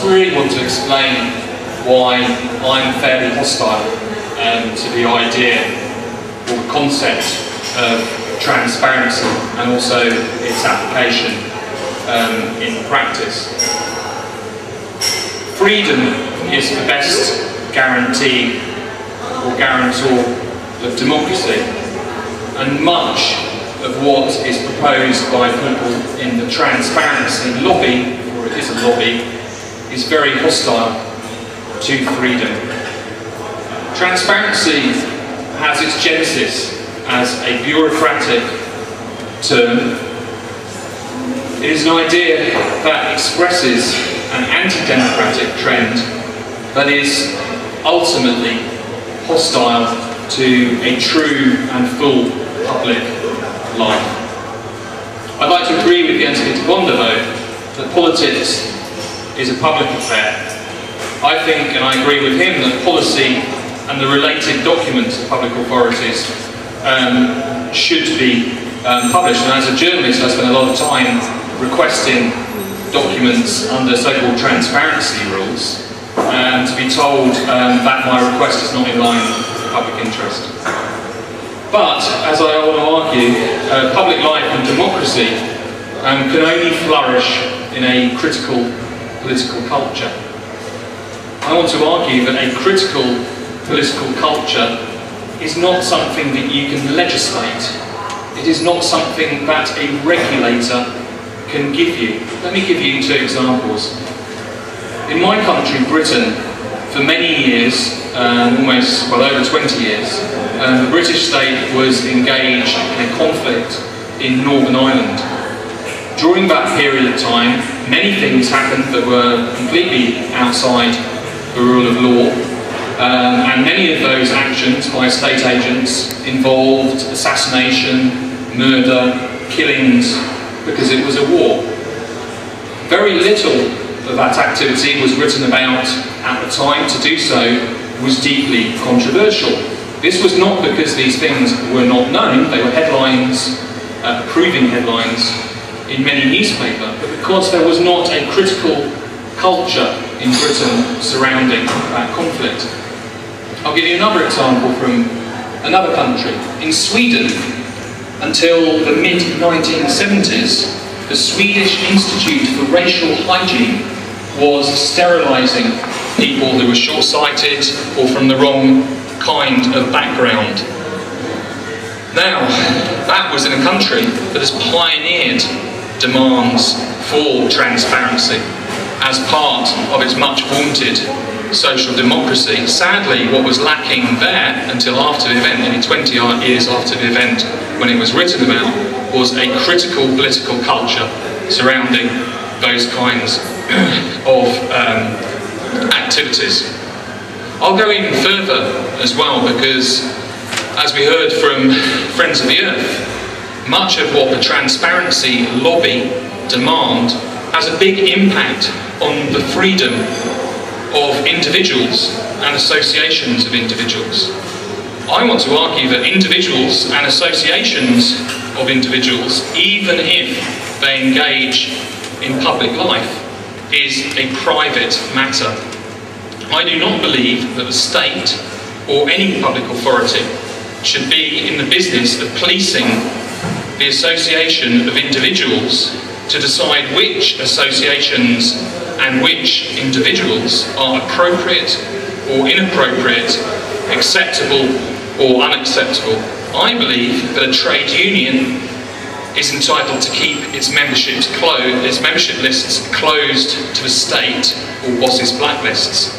really want to explain why I'm fairly hostile to the idea or the concept of transparency and also its application in practice. Freedom is the best guarantee or guarantor of democracy, and much of what is proposed by people in the transparency lobby, or it is a lobby, is very hostile to freedom. Transparency has its genesis as a bureaucratic term. It is an idea that expresses an anti-democratic trend that is ultimately hostile to a true and full public life. I'd like to agree with Jens Peter Bonda, though, that politics is a public affair. I think, and I agree with him, that policy and the related documents of public authorities should be published. And as a journalist, I spend a lot of time requesting documents under so-called transparency rules, to be told that my request is not in line with the public interest. But, as I want to argue, public life and democracy can only flourish in a critical political culture. I want to argue that a critical political culture is not something that you can legislate. It is not something that a regulator can give you. Let me give you two examples. In my country, Britain, for many years, almost, well, over 20 years, the British state was engaged in a conflict in Northern Ireland. During that period of time, many things happened that were completely outside the rule of law, and many of those actions by state agents involved assassination, murder, killings, because it was a war. Very little of that activity was written about at the time. To do so was deeply controversial. This was not because these things were not known, they were headlines, approving headlines in many newspapers, but because there was not a critical culture in Britain surrounding that conflict. I'll give you another example from another country. In Sweden, until the mid-1970s, the Swedish Institute for Racial Hygiene was sterilising people who were short-sighted or from the wrong kind of background. Now, that was in a country that has pioneered demands for transparency as part of its much vaunted social democracy. Sadly, what was lacking there until after the event, nearly 20 years after the event when it was written about, was a critical political culture surrounding those kinds of activities. I'll go even further as well, because as we heard from Friends of the Earth, much of what the transparency lobby demand has a big impact on the freedom of individuals and associations of individuals. I want to argue that individuals and associations of individuals, even if they engage in public life, is a private matter. I do not believe that the state or any public authority should be in the business of policing the association of individuals to decide which associations and which individuals are appropriate or inappropriate, acceptable or unacceptable. I believe that a trade union is entitled to keep its membership lists closed to the state or bosses' blacklists.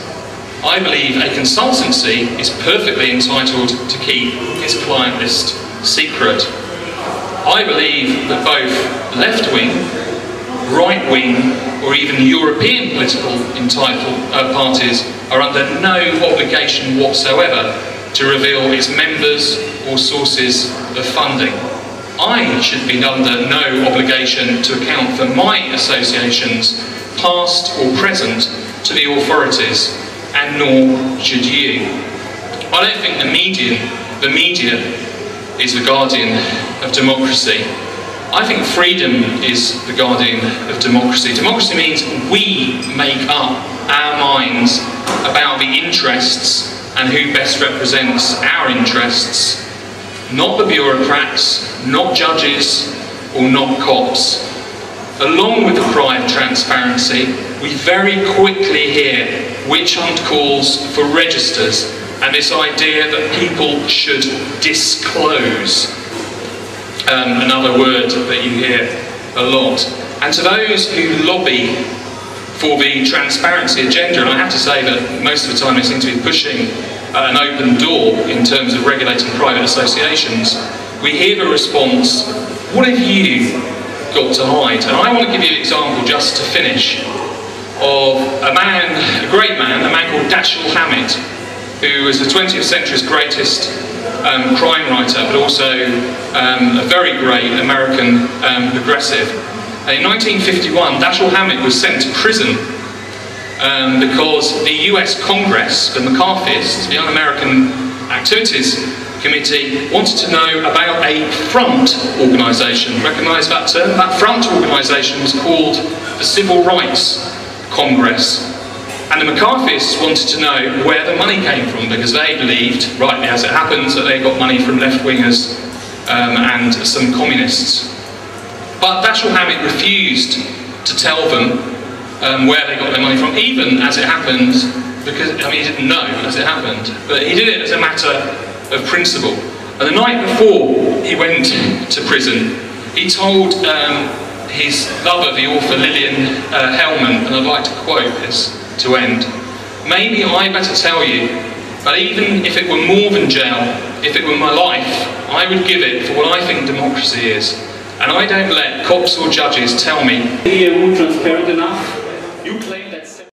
I believe a consultancy is perfectly entitled to keep its client list secret. I believe that both left-wing, right-wing, or even European political parties are under no obligation whatsoever to reveal its members or sources of funding. I should be under no obligation to account for my associations, past or present, to the authorities, and nor should you. I don't think the media is the guardian of democracy. I think freedom is the guardian of democracy. Democracy means we make up our minds about the interests and who best represents our interests, not the bureaucrats, not judges, or not cops. Along with the cry of transparency, we very quickly hear witch hunt calls for registers and this idea that people should disclose. Another word that you hear a lot. And to those who lobby for the transparency agenda, and I have to say that most of the time they seem to be pushing an open door in terms of regulating private associations, we hear the response, what have you got to hide? And I want to give you an example, just to finish, of a great man, a man called Dashiell Hammett, who was the 20th century's greatest crime writer, but also a very great American progressive. In 1951, Dashiell Hammett was sent to prison because the US Congress, the McCarthyist, the Un-American Activities Committee, wanted to know about a front organisation. Recognise that term? That front organisation was called the Civil Rights Congress. And the McCarthyists wanted to know where the money came from, because they believed, rightly as it happens, that they got money from left-wingers and some communists. But Dashiell Hammett refused to tell them where they got their money from, even as it happened, because, I mean, he didn't know as it happened, but he did it as a matter of principle. And the night before he went to prison, he told his lover, the author Lillian Hellman, and I'd like to quote this to end, maybe I better tell you that even if it were more than jail, if it were my life, I would give it for what I think democracy is. And I don't let cops or judges tell me. Are you transparent enough?